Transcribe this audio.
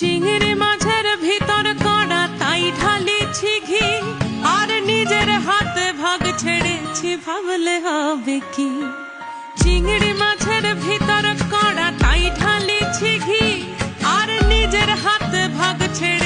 চিংড়ি মাছের ভিতর কড়া তাই ঢালিছি ঘি, আর নিজের হাতে ভাগ ছেড়েছি ভাবলে হবে কি। চিংড়ি মাছের ভিতর কড়া তাই ঢালিছি ঘি, আর নিজের হাতে ভাগ ছেড়ে